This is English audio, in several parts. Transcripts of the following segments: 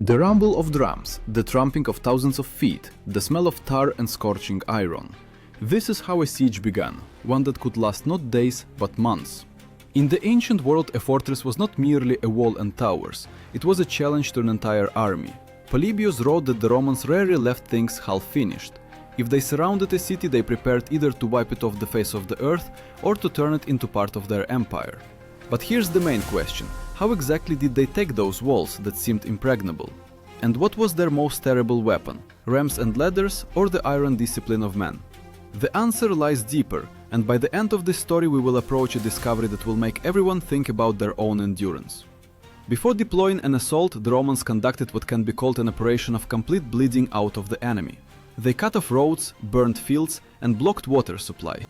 The rumble of drums, the tramping of thousands of feet, the smell of tar and scorching iron. This is how a siege began, one that could last not days, but months. In the ancient world, a fortress was not merely a wall and towers, it was a challenge to an entire army. Polybius wrote that the Romans rarely left things half-finished. If they surrounded a city, they prepared either to wipe it off the face of the earth or to turn it into part of their empire. But here's the main question: how exactly did they take those walls that seemed impregnable? And what was their most terrible weapon, rams and ladders or the iron discipline of men? The answer lies deeper, and by the end of this story we will approach a discovery that will make everyone think about their own endurance. Before deploying an assault, the Romans conducted what can be called an operation of complete bleeding out of the enemy. They cut off roads, burned fields, and blocked water supply.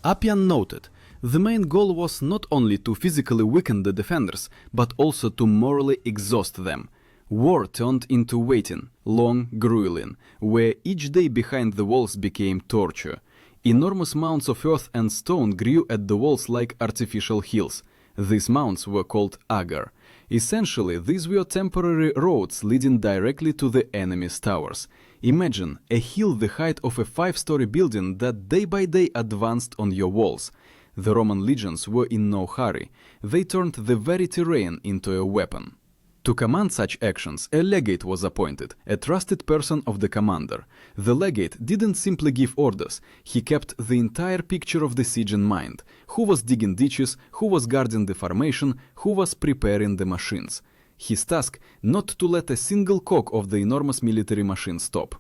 Appian noted, the main goal was not only to physically weaken the defenders, but also to morally exhaust them. War turned into waiting, long, grueling, where each day behind the walls became torture. Enormous mounds of earth and stone grew at the walls like artificial hills. These mounds were called agar. Essentially, these were temporary roads leading directly to the enemy's towers. Imagine a hill the height of a 5-story building that day by day advanced on your walls. The Roman legions were in no hurry. They turned the very terrain into a weapon. To command such actions, a legate was appointed, a trusted person of the commander. The legate didn't simply give orders, he kept the entire picture of the siege in mind. Who was digging ditches, who was guarding the formation, who was preparing the machines. His task, not to let a single cog of the enormous military machine stop.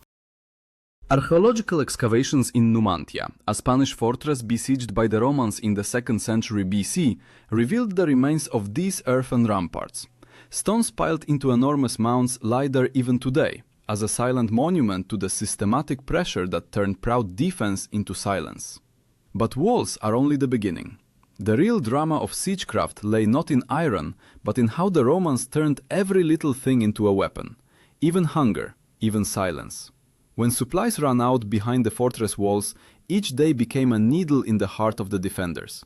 Archaeological excavations in Numantia, a Spanish fortress besieged by the Romans in the 2nd century BC, revealed the remains of these earthen ramparts. Stones piled into enormous mounds lie there even today, as a silent monument to the systematic pressure that turned proud defense into silence. But walls are only the beginning. The real drama of siegecraft lay not in iron, but in how the Romans turned every little thing into a weapon. Even hunger, even silence. When supplies ran out behind the fortress walls, each day became a needle in the heart of the defenders.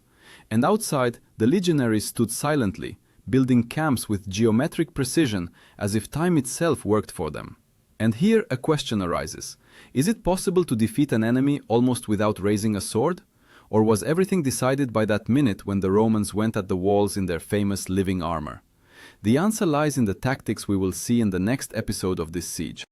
And outside, the legionaries stood silently, building camps with geometric precision as if time itself worked for them. And here a question arises. Is it possible to defeat an enemy almost without raising a sword? Or was everything decided by that minute when the Romans went at the walls in their famous living armor? The answer lies in the tactics we will see in the next episode of this siege.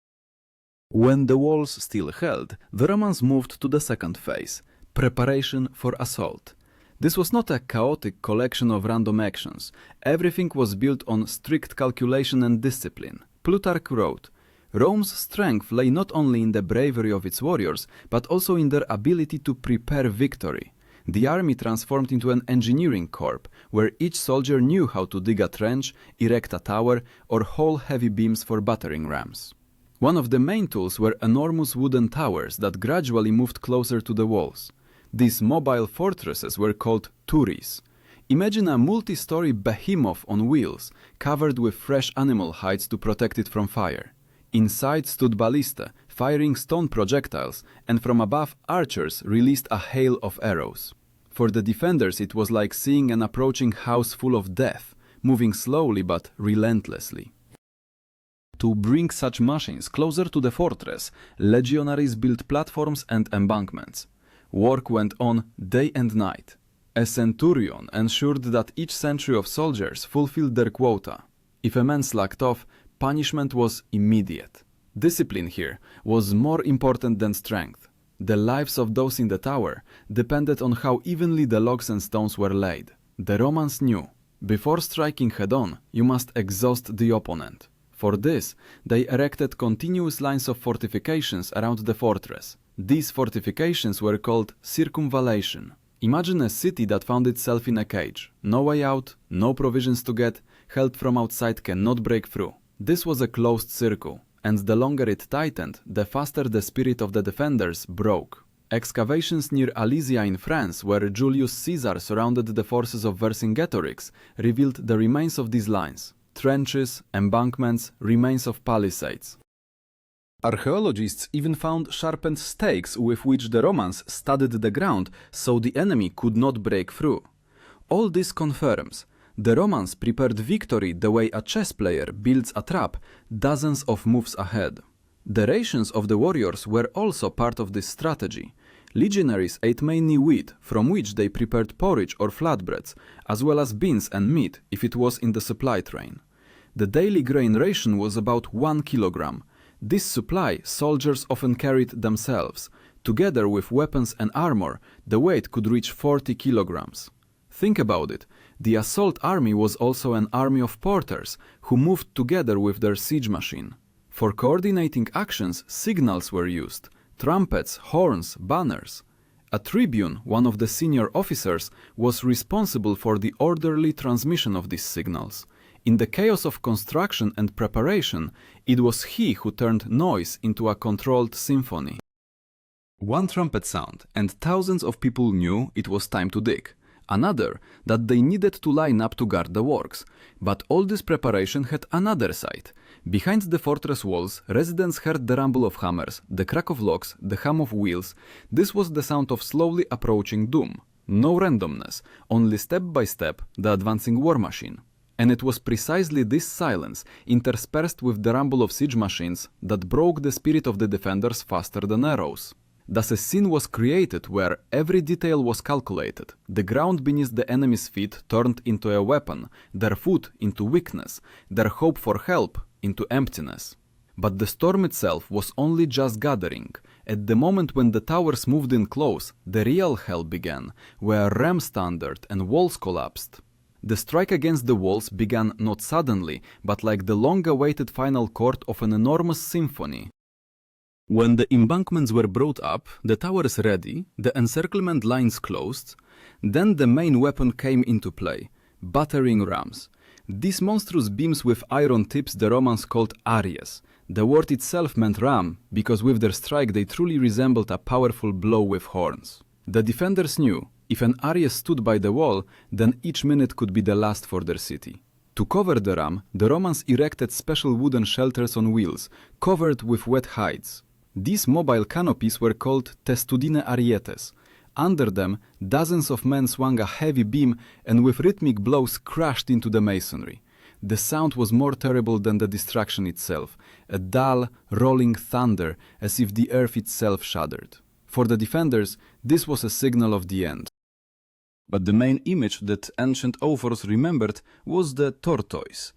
When the walls still held, the Romans moved to the second phase, preparation for assault. This was not a chaotic collection of random actions. Everything was built on strict calculation and discipline. Plutarch wrote, Rome's strength lay not only in the bravery of its warriors, but also in their ability to prepare victory. The army transformed into an engineering corps, where each soldier knew how to dig a trench, erect a tower, or haul heavy beams for battering rams. One of the main tools were enormous wooden towers that gradually moved closer to the walls. These mobile fortresses were called turis. Imagine a multi-story behemoth on wheels, covered with fresh animal hides to protect it from fire. Inside stood ballista, firing stone projectiles, and from above archers released a hail of arrows. For the defenders it was like seeing an approaching house full of death, moving slowly but relentlessly. To bring such machines closer to the fortress, legionaries built platforms and embankments. Work went on day and night. A centurion ensured that each century of soldiers fulfilled their quota. If a man slacked off, punishment was immediate. Discipline here was more important than strength. The lives of those in the tower depended on how evenly the logs and stones were laid. The Romans knew, before striking head-on, you must exhaust the opponent. For this, they erected continuous lines of fortifications around the fortress. These fortifications were called circumvallation. Imagine a city that found itself in a cage. No way out, no provisions to get, help from outside cannot break through. This was a closed circle, and the longer it tightened, the faster the spirit of the defenders broke. Excavations near Alesia in France, where Julius Caesar surrounded the forces of Vercingetorix, revealed the remains of these lines. Trenches, embankments, remains of palisades. Archaeologists even found sharpened stakes with which the Romans studded the ground so the enemy could not break through. All this confirms The Romans prepared victory the way a chess player builds a trap dozens of moves ahead. The rations of the warriors were also part of this strategy. Legionaries ate mainly wheat, from which they prepared porridge or flatbreads, as well as beans and meat if it was in the supply train. The daily grain ration was about 1 kilogram. This supply soldiers often carried themselves. Together with weapons and armor, the weight could reach 40 kilograms. Think about it. The assault army was also an army of porters who moved together with their siege machine. For coordinating actions, signals were used: trumpets, horns, banners. A tribune, one of the senior officers, was responsible for the orderly transmission of these signals. In the chaos of construction and preparation, it was he who turned noise into a controlled symphony. One trumpet sound, and thousands of people knew it was time to dig. Another, that they needed to line up to guard the works. But all this preparation had another side. Behind the fortress walls, residents heard the rumble of hammers, the crack of locks, the hum of wheels. This was the sound of slowly approaching doom. No randomness, only step by step, the advancing war machine. And it was precisely this silence, interspersed with the rumble of siege machines, that broke the spirit of the defenders faster than arrows. Thus a scene was created where every detail was calculated. The ground beneath the enemy's feet turned into a weapon, their food into weakness, their hope for help into emptiness. But the storm itself was only just gathering. At the moment when the towers moved in close, the real hell began, where rams thundered and walls collapsed. The strike against the walls began not suddenly, but like the long-awaited final chord of an enormous symphony. When the embankments were brought up, the towers ready, the encirclement lines closed, then the main weapon came into play: battering rams. These monstrous beams with iron tips the Romans called aries. The word itself meant ram, because with their strike they truly resembled a powerful blow with horns. The defenders knew, if an aries stood by the wall, then each minute could be the last for their city. To cover the ram, the Romans erected special wooden shelters on wheels, covered with wet hides. These mobile canopies were called testudine arietes. Under them, dozens of men swung a heavy beam and with rhythmic blows crashed into the masonry. The sound was more terrible than the destruction itself, a dull, rolling thunder as if the earth itself shuddered. For the defenders, this was a signal of the end. But the main image that ancient authors remembered was the tortoise.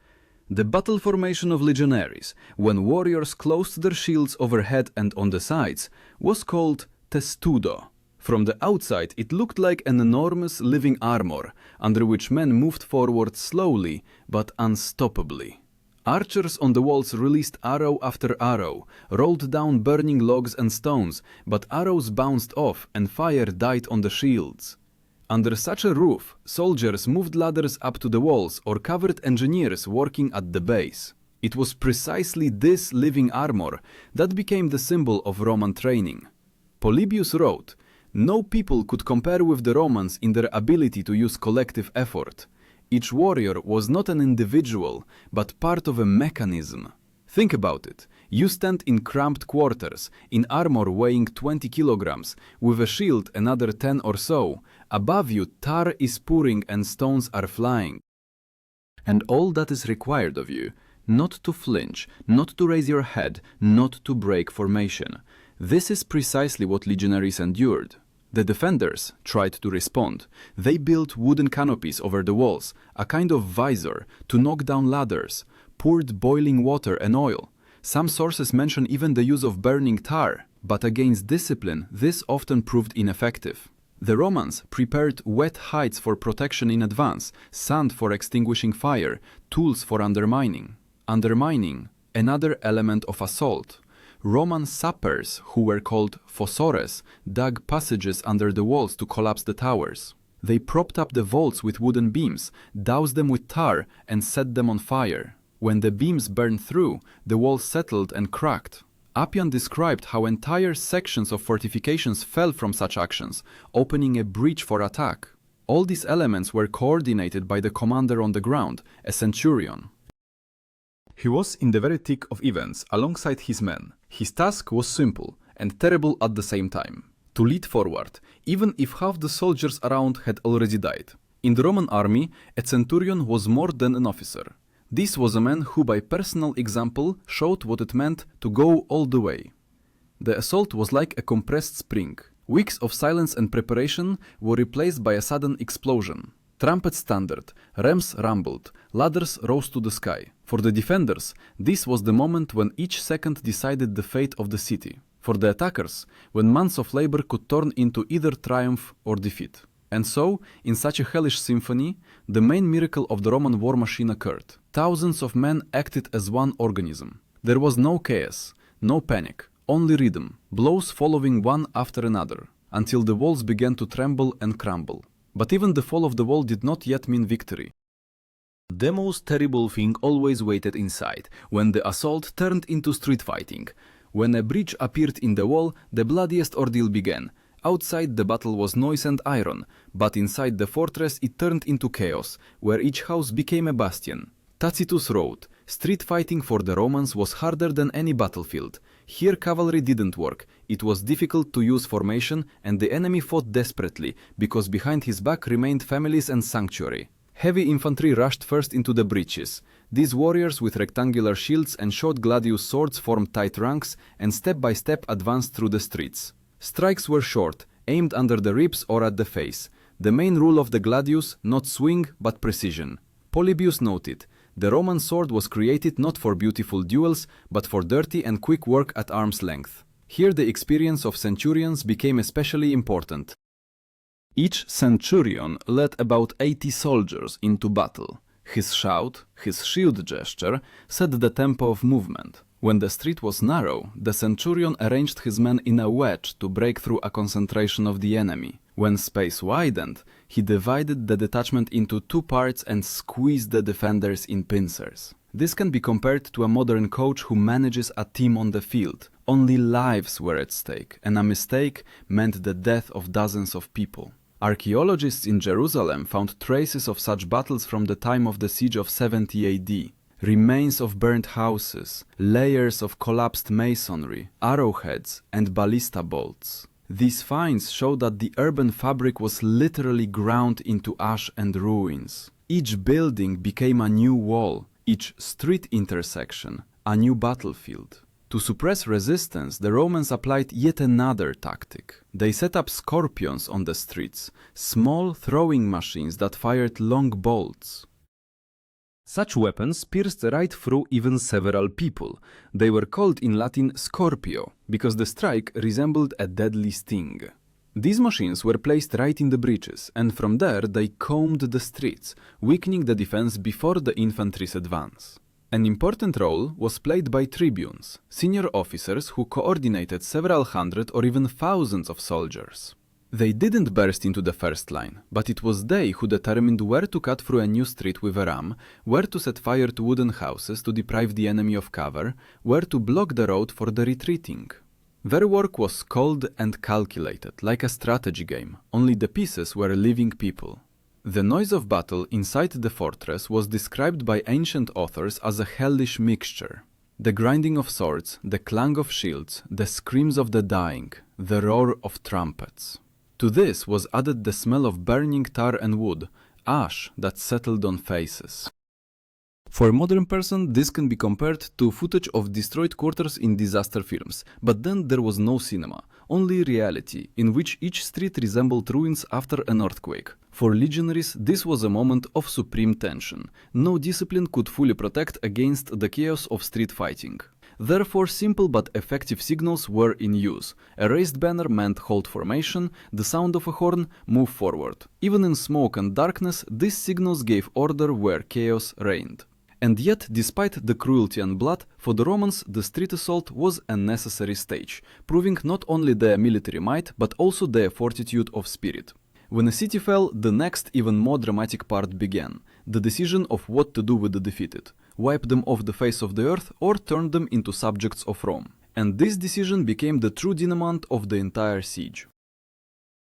The battle formation of legionaries, when warriors closed their shields overhead and on the sides, was called testudo. From the outside it looked like an enormous living armor, under which men moved forward slowly but unstoppably. Archers on the walls released arrow after arrow, rolled down burning logs and stones, but arrows bounced off and fire died on the shields. Under such a roof, soldiers moved ladders up to the walls or covered engineers working at the base. It was precisely this living armor that became the symbol of Roman training. Polybius wrote, "No people could compare with the Romans in their ability to use collective effort. Each warrior was not an individual, but part of a mechanism." Think about it. You stand in cramped quarters, in armor weighing 20 kilograms, with a shield another 10 or so. Above you, tar is pouring and stones are flying. And all that is required of you, not to flinch, not to raise your head, not to break formation. This is precisely what legionaries endured. The defenders tried to respond. They built wooden canopies over the walls, a kind of visor, to knock down ladders, poured boiling water and oil. Some sources mention even the use of burning tar, but against discipline this often proved ineffective. The Romans prepared wet hides for protection in advance, sand for extinguishing fire, tools for undermining. Undermining, another element of assault. Roman sappers, who were called fossores, dug passages under the walls to collapse the towers. They propped up the vaults with wooden beams, doused them with tar, and set them on fire. When the beams burned through, the walls settled and cracked. Appian described how entire sections of fortifications fell from such actions, opening a breach for attack. All these elements were coordinated by the commander on the ground, a centurion. He was in the very thick of events alongside his men. His task was simple and terrible at the same time: to lead forward, even if half the soldiers around had already died. In the Roman army, a centurion was more than an officer. This was a man who by personal example showed what it meant to go all the way. The assault was like a compressed spring. Weeks of silence and preparation were replaced by a sudden explosion. Trumpets thundered, rams rumbled, ladders rose to the sky. For the defenders, this was the moment when each second decided the fate of the city. For the attackers, when months of labor could turn into either triumph or defeat. And so, in such a hellish symphony, the main miracle of the Roman war machine occurred. Thousands of men acted as one organism. There was no chaos, no panic, only rhythm, blows following one after another, until the walls began to tremble and crumble. But even the fall of the wall did not yet mean victory. The most terrible thing always waited inside, when the assault turned into street fighting. When a breach appeared in the wall, the bloodiest ordeal began. Outside the battle was noise and iron, but inside the fortress it turned into chaos, where each house became a bastion. Tacitus wrote, "Street fighting for the Romans was harder than any battlefield. Here cavalry didn't work, it was difficult to use formation, and the enemy fought desperately, because behind his back remained families and sanctuary. Heavy infantry rushed first into the breaches. These warriors with rectangular shields and short gladius swords formed tight ranks and step by step advanced through the streets. Strikes were short, aimed under the ribs or at the face. The main rule of the gladius, not swing, but precision." Polybius noted, "The Roman sword was created not for beautiful duels, but for dirty and quick work at arm's length." Here the experience of centurions became especially important. Each centurion led about 80 soldiers into battle. His shout, his shield gesture, set the tempo of movement. When the street was narrow, the centurion arranged his men in a wedge to break through a concentration of the enemy. When space widened, he divided the detachment into two parts and squeezed the defenders in pincers. This can be compared to a modern coach who manages a team on the field. Only lives were at stake, and a mistake meant the death of dozens of people. Archaeologists in Jerusalem found traces of such battles from the time of the siege of 70 AD. Remains of burnt houses, layers of collapsed masonry, arrowheads, and ballista bolts. These finds show that the urban fabric was literally ground into ash and ruins. Each building became a new wall, each street intersection a new battlefield. To suppress resistance, the Romans applied yet another tactic. They set up scorpions on the streets, small throwing machines that fired long bolts. Such weapons pierced right through even several people. They were called in Latin scorpio, because the strike resembled a deadly sting. These machines were placed right in the breaches, and from there they combed the streets, weakening the defense before the infantry's advance. An important role was played by tribunes, senior officers who coordinated several hundred or even thousands of soldiers. They didn't burst into the first line, but it was they who determined where to cut through a new street with a ram, where to set fire to wooden houses to deprive the enemy of cover, where to block the road for the retreating. Their work was cold and calculated, like a strategy game, only the pieces were living people. The noise of battle inside the fortress was described by ancient authors as a hellish mixture. The grinding of swords, the clang of shields, the screams of the dying, the roar of trumpets. To this was added the smell of burning tar and wood, ash that settled on faces. For a modern person, this can be compared to footage of destroyed quarters in disaster films, but then there was no cinema, only reality, in which each street resembled ruins after an earthquake. For legionaries, this was a moment of supreme tension. No discipline could fully protect against the chaos of street fighting. Therefore, simple but effective signals were in use. A raised banner meant hold formation, the sound of a horn, move forward. Even in smoke and darkness, these signals gave order where chaos reigned. And yet, despite the cruelty and blood, for the Romans the street assault was a necessary stage, proving not only their military might, but also their fortitude of spirit. When a city fell, the next, even more dramatic part began, the decision of what to do with the defeated. Wipe them off the face of the earth or turn them into subjects of Rome. And this decision became the true denouement of the entire siege.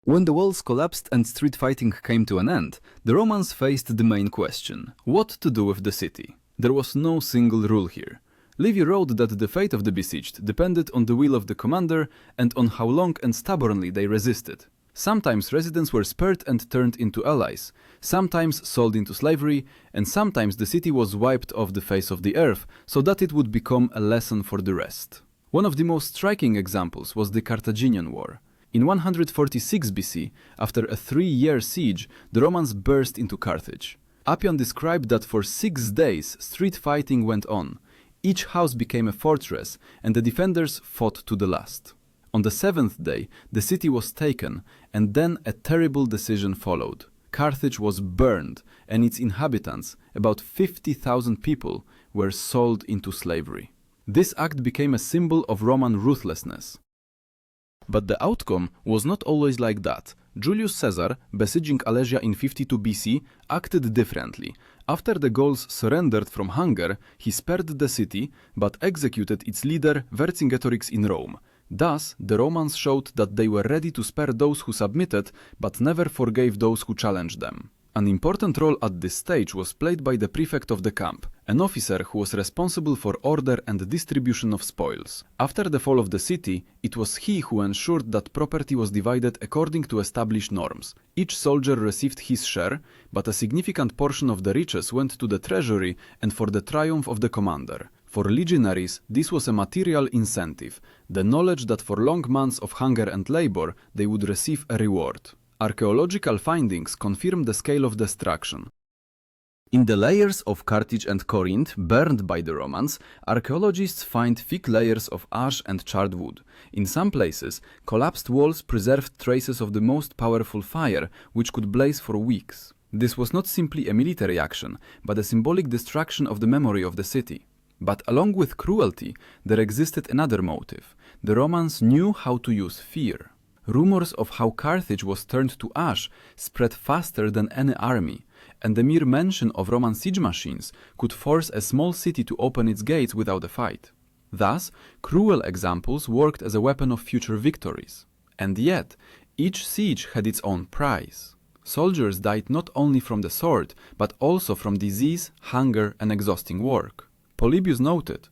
When the walls collapsed and street fighting came to an end, the Romans faced the main question: what to do with the city? There was no single rule here. Livy wrote that the fate of the besieged depended on the will of the commander and on how long and stubbornly they resisted. Sometimes residents were spared and turned into allies, sometimes sold into slavery, and sometimes the city was wiped off the face of the earth so that it would become a lesson for the rest. One of the most striking examples was the Carthaginian War. In 146 BC, after a 3-year siege, the Romans burst into Carthage. Appian described that for 6 days street fighting went on. Each house became a fortress, and the defenders fought to the last. On the 7th day, the city was taken, and then a terrible decision followed. Carthage was burned, and its inhabitants, about 50,000 people, were sold into slavery. This act became a symbol of Roman ruthlessness. But the outcome was not always like that. Julius Caesar, besieging Alesia in 52 BC, acted differently. After the Gauls surrendered from hunger, he spared the city, but executed its leader Vercingetorix in Rome. Thus, the Romans showed that they were ready to spare those who submitted, but never forgave those who challenged them. An important role at this stage was played by the prefect of the camp, an officer who was responsible for order and distribution of spoils. After the fall of the city, it was he who ensured that property was divided according to established norms. Each soldier received his share, but a significant portion of the riches went to the treasury and for the triumph of the commander. For legionaries, this was a material incentive, the knowledge that for long months of hunger and labor, they would receive a reward. Archaeological findings confirm the scale of destruction. In the layers of Carthage and Corinth burned by the Romans, archaeologists find thick layers of ash and charred wood. In some places, collapsed walls preserved traces of the most powerful fire, which could blaze for weeks. This was not simply a military action, but a symbolic destruction of the memory of the city. But along with cruelty, there existed another motive. The Romans knew how to use fear. Rumors of how Carthage was turned to ash spread faster than any army, and the mere mention of Roman siege machines could force a small city to open its gates without a fight. Thus, cruel examples worked as a weapon of future victories. And yet, each siege had its own price. Soldiers died not only from the sword, but also from disease, hunger, and exhausting work. Polybius noted,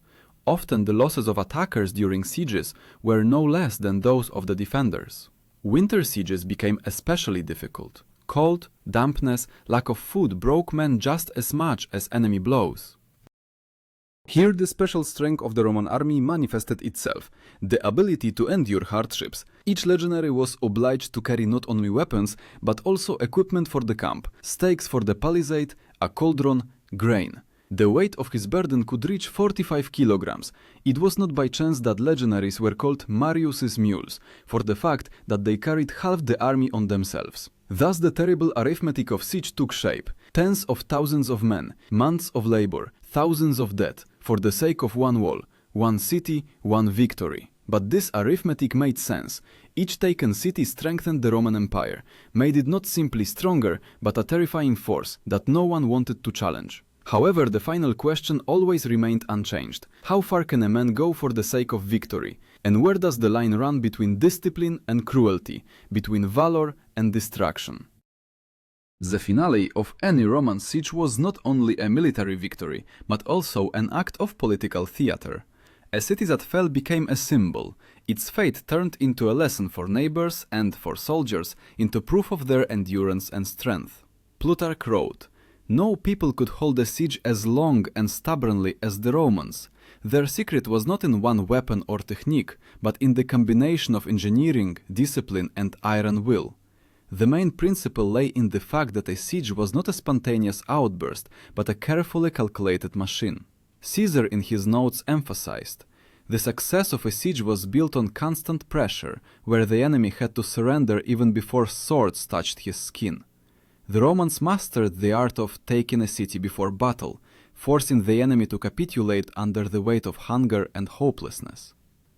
often the losses of attackers during sieges were no less than those of the defenders. Winter sieges became especially difficult. Cold, dampness, lack of food broke men just as much as enemy blows. Here the special strength of the Roman army manifested itself, the ability to endure hardships. Each legionary was obliged to carry not only weapons, but also equipment for the camp, stakes for the palisade, a cauldron, grain. The weight of his burden could reach 45 kilograms. It was not by chance that legionaries were called Marius's mules, for the fact that they carried half the army on themselves. Thus the terrible arithmetic of siege took shape. Tens of thousands of men, months of labor, thousands of dead, for the sake of one wall, one city, one victory. But this arithmetic made sense. Each taken city strengthened the Roman Empire, made it not simply stronger, but a terrifying force that no one wanted to challenge. However, the final question always remained unchanged. How far can a man go for the sake of victory? And where does the line run between discipline and cruelty, between valor and destruction? The finale of any Roman siege was not only a military victory, but also an act of political theater. A city that fell became a symbol. Its fate turned into a lesson for neighbors and, for soldiers, into proof of their endurance and strength. Plutarch wrote, "No people could hold a siege as long and stubbornly as the Romans. Their secret was not in one weapon or technique, but in the combination of engineering, discipline, and iron will." The main principle lay in the fact that a siege was not a spontaneous outburst, but a carefully calculated machine. Caesar in his notes emphasized, "The success of a siege was built on constant pressure, where the enemy had to surrender even before swords touched his skin." The Romans mastered the art of taking a city before battle, forcing the enemy to capitulate under the weight of hunger and hopelessness.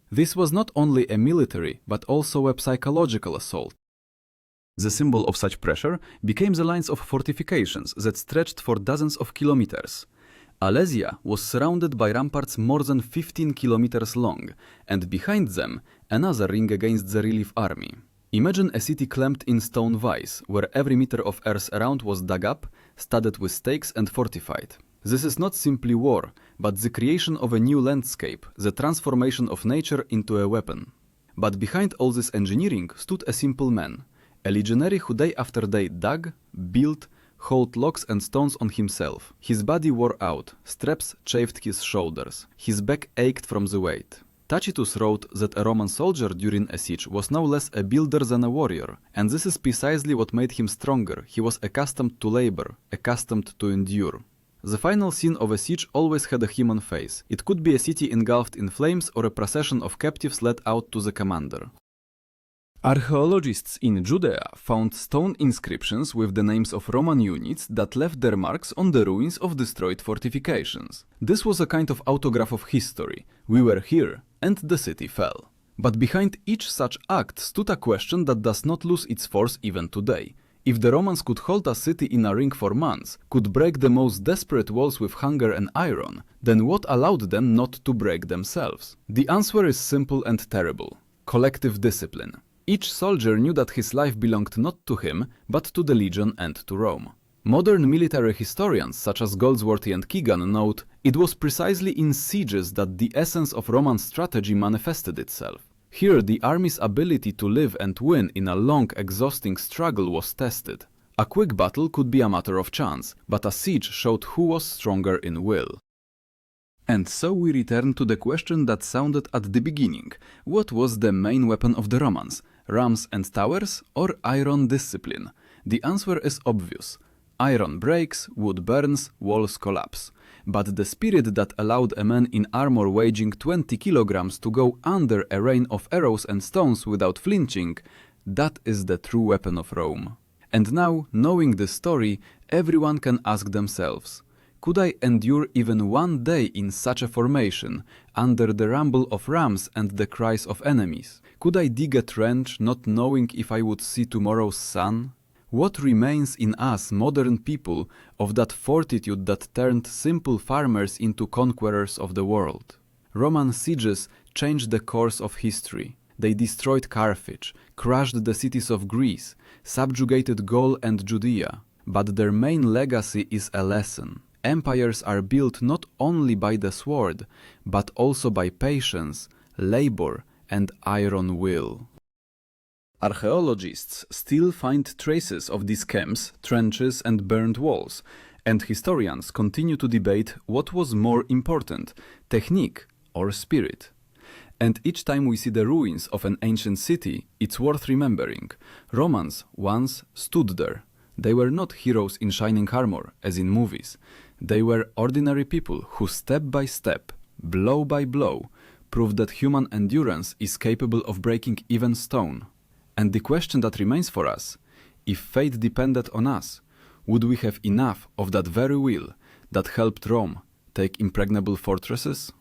This was not only a military, but also a psychological assault. The symbol of such pressure became the lines of fortifications that stretched for dozens of kilometers. Alesia was surrounded by ramparts more than 15 kilometers long, and behind them, another ring against the relief army. Imagine a city clamped in stone vice, where every meter of earth around was dug up, studded with stakes and fortified. This is not simply war, but the creation of a new landscape, the transformation of nature into a weapon. But behind all this engineering stood a simple man, A legionary who day after day dug, built, hauled logs and stones on himself. His body wore out, straps chafed his shoulders, his back ached from the weight. Tacitus wrote that a Roman soldier during a siege was no less a builder than a warrior, and this is precisely what made him stronger. He was accustomed to labor, accustomed to endure. The final scene of a siege always had a human face. It could be a city engulfed in flames or a procession of captives led out to the commander. Archaeologists in Judea found stone inscriptions with the names of Roman units that left their marks on the ruins of destroyed fortifications. This was a kind of autograph of history. We were here, and the city fell. But behind each such act stood a question that does not lose its force even today. If the Romans could hold a city in a ring for months, could break the most desperate walls with hunger and iron, then what allowed them not to break themselves? The answer is simple and terrible: collective discipline. Each soldier knew that his life belonged not to him, but to the legion and to Rome. Modern military historians such as Goldsworthy and Keegan note, it was precisely in sieges that the essence of Roman strategy manifested itself. Here the army's ability to live and win in a long, exhausting struggle was tested. A quick battle could be a matter of chance, but a siege showed who was stronger in will. And so we return to the question that sounded at the beginning. What was the main weapon of the Romans? Rams and towers, or iron discipline? The answer is obvious. Iron breaks, wood burns, walls collapse. But the spirit that allowed a man in armor weighing 20 kilograms to go under a rain of arrows and stones without flinching, that is the true weapon of Rome. And now, knowing this story, everyone can ask themselves, could I endure even one day in such a formation, under the rumble of rams and the cries of enemies? Could I dig a trench, not knowing if I would see tomorrow's sun? What remains in us modern people of that fortitude that turned simple farmers into conquerors of the world? Roman sieges changed the course of history. They destroyed Carthage, crushed the cities of Greece, subjugated Gaul and Judea. But their main legacy is a lesson. Empires are built not only by the sword, but also by patience, labor, and iron will. Archaeologists still find traces of these camps, trenches, and burned walls, and historians continue to debate what was more important, technique or spirit. And each time we see the ruins of an ancient city, it's worth remembering. Romans once stood there. They were not heroes in shining armor, as in movies. They were ordinary people who step by step, blow by blow, proved that human endurance is capable of breaking even stone. And the question that remains for us, if fate depended on us, would we have enough of that very will that helped Rome take impregnable fortresses?